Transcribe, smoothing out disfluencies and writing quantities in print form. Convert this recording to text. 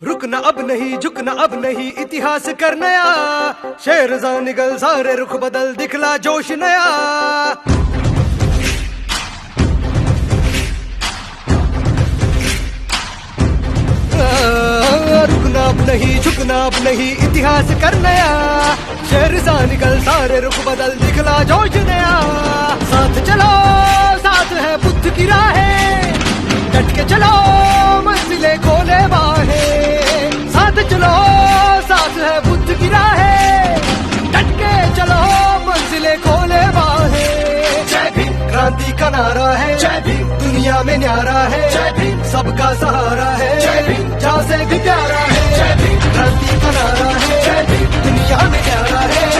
रुकना अब नहीं, झुकना अब नहीं, इतिहास कर नया। शेर जा निगल, सारे रुख बदल, दिखला जोश नया। रुकना अब नहीं, झुकना अब नहीं, इतिहास कर नया। शेर सा निकल, सारे रुख बदल, दिखला जोश नया। साथ चलो, साथ है बुद्ध की राहें, डट के चलो, मंजिलें खोले बाहें। साथ चलो, साथ है बुद्ध की राहें, डट के चलो, मंजिलें खोले बाहें। जय भीम क्रांति का नारा है, जय भीम दुनिया में न्यारा है, जय भीम सबका सहारा है, जय भीम जहाँ से भी प्यारा है। जय भीम क्रांति का नारा है, जय भीम दुनिया में न्यारा है।